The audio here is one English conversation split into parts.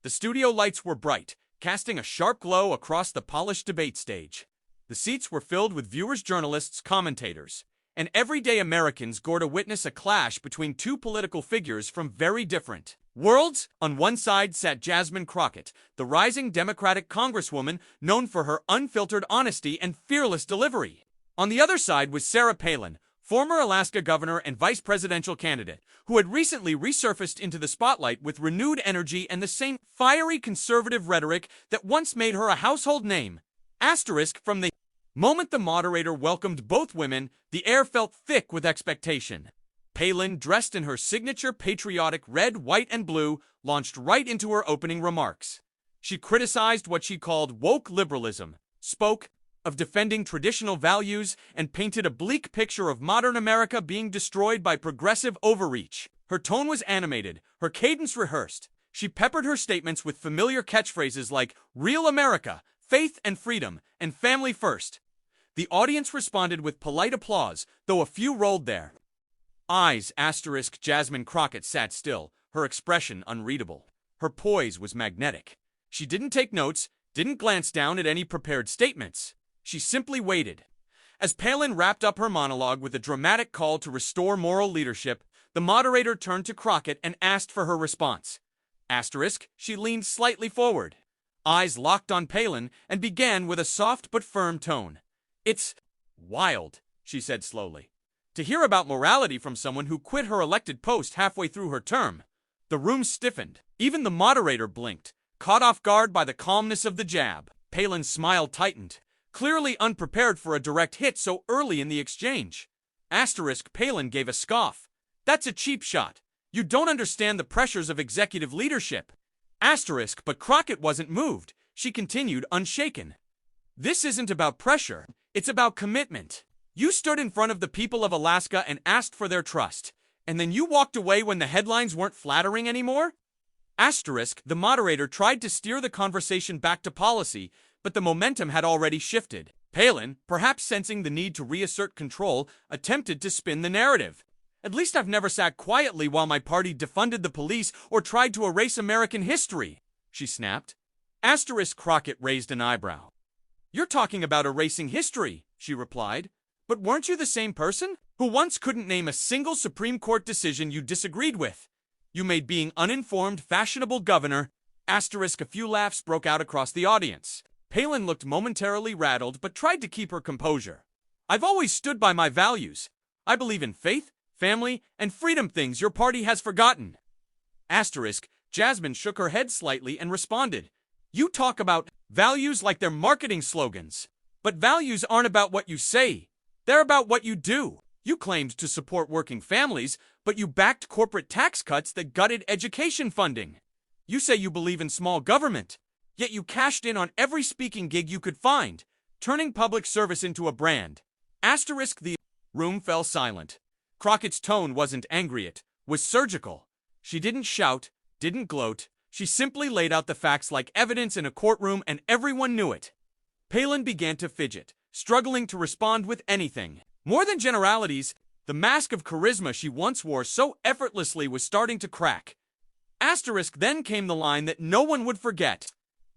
The studio lights were bright, casting a sharp glow across the polished debate stage. The seats were filled with viewers, journalists, commentators, and everyday Americans gore to witness a clash between two political figures from very different worlds. On one side sat Jasmine Crockett, the rising Democratic Congresswoman known for her unfiltered honesty and fearless delivery. On the other side was Sarah Palin, former Alaska governor and vice presidential candidate, who had recently resurfaced into the spotlight with renewed energy and the same fiery conservative rhetoric that once made her a household name. From the moment the moderator welcomed both women, the air felt thick with expectation. Palin, dressed in her signature patriotic red, white, and blue, launched right into her opening remarks. She criticized what she called woke liberalism, spoke of defending traditional values, and painted a bleak picture of modern America being destroyed by progressive overreach. Her tone was animated, her cadence rehearsed. She peppered her statements with familiar catchphrases like "Real America," "Faith and Freedom," and "Family First." The audience responded with polite applause, though a few rolled their eyes. Jasmine Crockett sat still, her expression unreadable. Her poise was magnetic. She didn't take notes, didn't glance down at any prepared statements. She simply waited. As Palin wrapped up her monologue with a dramatic call to restore moral leadership, the moderator turned to Crockett and asked for her response. She leaned slightly forward, eyes locked on Palin, and began with a soft but firm tone. "It's wild," she said slowly, "to hear about morality from someone who quit her elected post halfway through her term." The room stiffened. Even the moderator blinked, caught off guard by the calmness of the jab. Palin's smile tightened, clearly unprepared for a direct hit so early in the exchange. Palin gave a scoff. "That's a cheap shot. You don't understand the pressures of executive leadership." But Crockett wasn't moved. She continued unshaken. "This isn't about pressure. It's about commitment. You stood in front of the people of Alaska and asked for their trust, and then you walked away when the headlines weren't flattering anymore?" The moderator tried to steer the conversation back to policy, but the momentum had already shifted. Palin, perhaps sensing the need to reassert control, attempted to spin the narrative. "At least I've never sat quietly while my party defunded the police or tried to erase American history," she snapped. Crockett raised an eyebrow. "You're talking about erasing history," she replied. "But weren't you the same person who once couldn't name a single Supreme Court decision you disagreed with? You made being uninformed fashionable, governor." A few laughs broke out across the audience. Palin looked momentarily rattled but tried to keep her composure. "I've always stood by my values. I believe in faith, family, and freedom, things your party has forgotten." Jasmine shook her head slightly and responded, "You talk about values like they're marketing slogans. But values aren't about what you say. They're about what you do. You claimed to support working families, but you backed corporate tax cuts that gutted education funding. You say you believe in small government, yet you cashed in on every speaking gig you could find, turning public service into a brand." The room fell silent. Crockett's tone wasn't angry, it was surgical. She didn't shout, didn't gloat. She simply laid out the facts like evidence in a courtroom, and everyone knew it. Palin began to fidget, struggling to respond with anything more than generalities. The mask of charisma she once wore so effortlessly was starting to crack. Then came the line that no one would forget.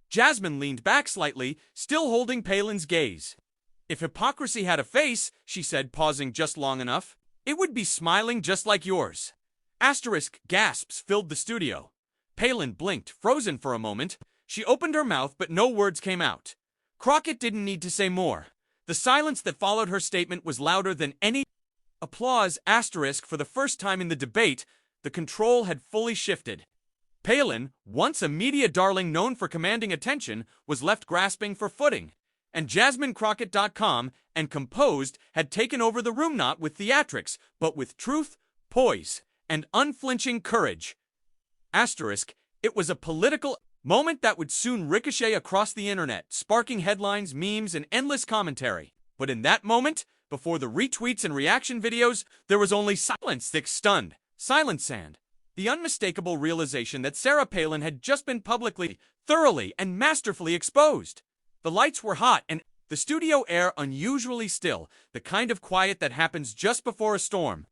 Jasmine leaned back slightly, still holding Palin's gaze. "If hypocrisy had a face," she said, pausing just long enough, "it would be smiling just like yours." Gasps filled the studio. Palin blinked, frozen for a moment. She opened her mouth, but no words came out. Crockett didn't need to say more. The silence that followed her statement was louder than any applause. For the first time in the debate, the control had fully shifted. Palin, once a media darling known for commanding attention, was left grasping for footing, and JasmineCrockett.com and Composed had taken over the room, not with theatrics, but with truth, poise, and unflinching courage. It was a political moment that would soon ricochet across the internet, sparking headlines, memes, and endless commentary. But in that moment, before the retweets and reaction videos, there was only silence, thick, stunned silence, and the unmistakable realization that Sarah Palin had just been publicly, thoroughly, and masterfully exposed. The lights were hot, and the studio air unusually still, the kind of quiet that happens just before a storm.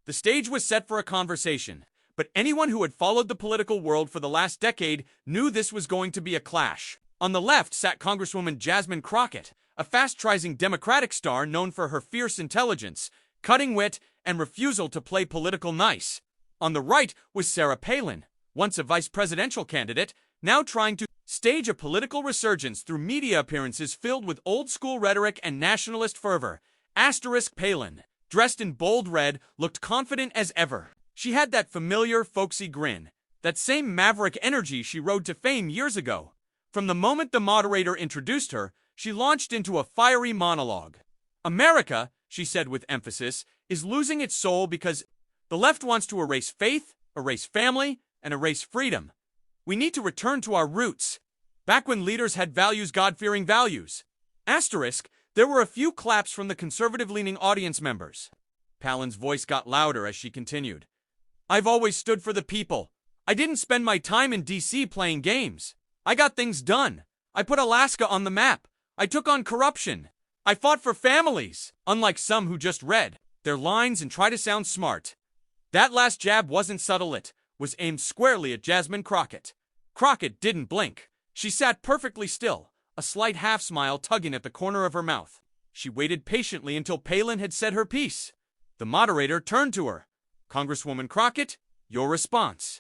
The stage was set for a conversation, but anyone who had followed the political world for the last decade knew this was going to be a clash. On the left sat Congresswoman Jasmine Crockett, a fast-rising Democratic star known for her fierce intelligence, cutting wit, and refusal to play political nice. On the right was Sarah Palin, once a vice presidential candidate, now trying to stage a political resurgence through media appearances filled with old-school rhetoric and nationalist fervor. Palin, dressed in bold red, looked confident as ever. She had that familiar, folksy grin, that same maverick energy she rode to fame years ago. From the moment the moderator introduced her, she launched into a fiery monologue. America, she said with emphasis, is losing its soul because the left wants to erase faith, erase family, and erase freedom. We need to return to our roots, back when leaders had values, God-fearing values. There were a few claps from the conservative-leaning audience members. Palin's voice got louder as she continued. I've always stood for the people. I didn't spend my time in D.C. playing games. I got things done. I put Alaska on the map. I took on corruption. I fought for families, unlike some who just read their lines and try to sound smart. That last jab wasn't subtle, it was aimed squarely at Jasmine Crockett. Crockett didn't blink. She sat perfectly still, a slight half-smile tugging at the corner of her mouth. She waited patiently until Palin had said her piece. The moderator turned to her. Congresswoman Crockett, your response.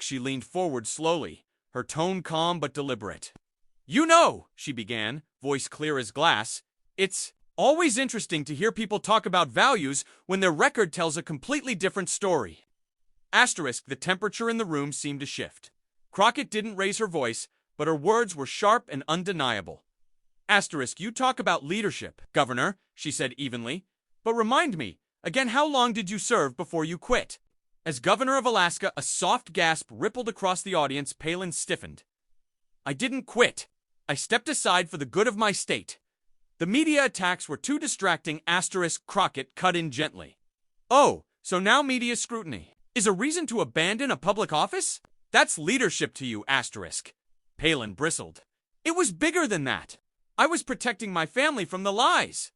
She leaned forward slowly, her tone calm but deliberate. You know, she began, voice clear as glass, it's always interesting to hear people talk about values when their record tells a completely different story. The temperature in the room seemed to shift. Crockett didn't raise her voice, but her words were sharp and undeniable. You talk about leadership, Governor, she said evenly. But remind me, again, how long did you serve before you quit? As governor of Alaska, a soft gasp rippled across the audience. Palin stiffened. I didn't quit. I stepped aside for the good of my state. The media attacks were too distracting. Crockett cut in gently. Oh, so now media scrutiny is a reason to abandon a public office? That's leadership to you, Palin bristled. It was bigger than that. I was protecting my family from the lies.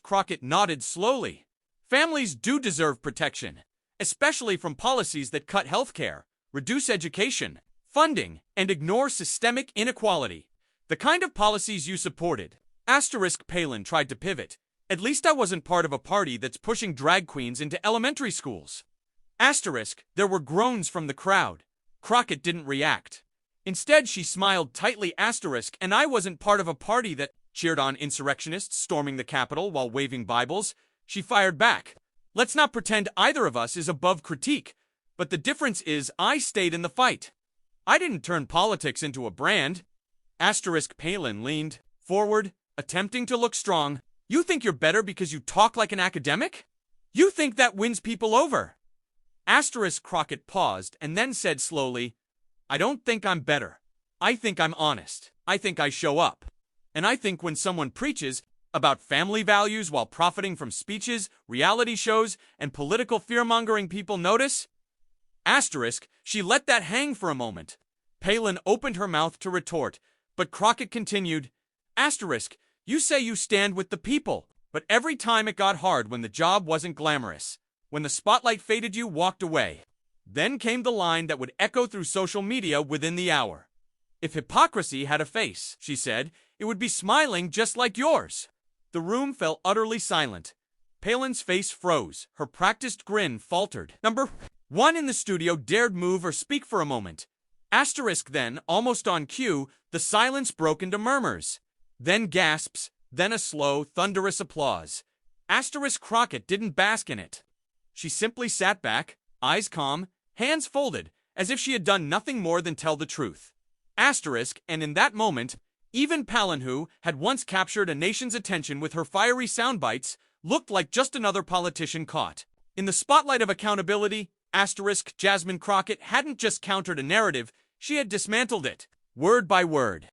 Crockett nodded slowly. Families do deserve protection, especially from policies that cut healthcare, reduce education, funding, and ignore systemic inequality. The kind of policies you supported. Palin tried to pivot. At least I wasn't part of a party that's pushing drag queens into elementary schools. There were groans from the crowd. Crockett didn't react. Instead, she smiled tightly. And I wasn't part of a party that cheered on insurrectionists storming the Capitol while waving Bibles. She fired back. Let's not pretend either of us is above critique, but the difference is I stayed in the fight. I didn't turn politics into a brand. Palin leaned forward, attempting to look strong. You think you're better because you talk like an academic? You think that wins people over? Crockett paused and then said slowly, I don't think I'm better. I think I'm honest. I think I show up. And I think when someone preaches about family values while profiting from speeches, reality shows, and political fear-mongering, people notice. She let that hang for a moment. Palin opened her mouth to retort, but Crockett continued, you say you stand with the people, but every time it got hard when the job wasn't glamorous. When the spotlight faded, you walked away. Then came the line that would echo through social media within the hour. If hypocrisy had a face, she said, it would be smiling just like yours. The room fell utterly silent. Palin's face froze. Her practiced grin faltered. Number one in the studio dared move or speak for a moment. Then, almost on cue, the silence broke into murmurs. Then gasps, then a slow, thunderous applause. Crockett didn't bask in it. She simply sat back, eyes calm, hands folded, as if she had done nothing more than tell the truth. And in that moment, even Palin, who had once captured a nation's attention with her fiery soundbites, looked like just another politician caught in the spotlight of accountability. Jasmine Crockett hadn't just countered a narrative, she had dismantled it, word by word.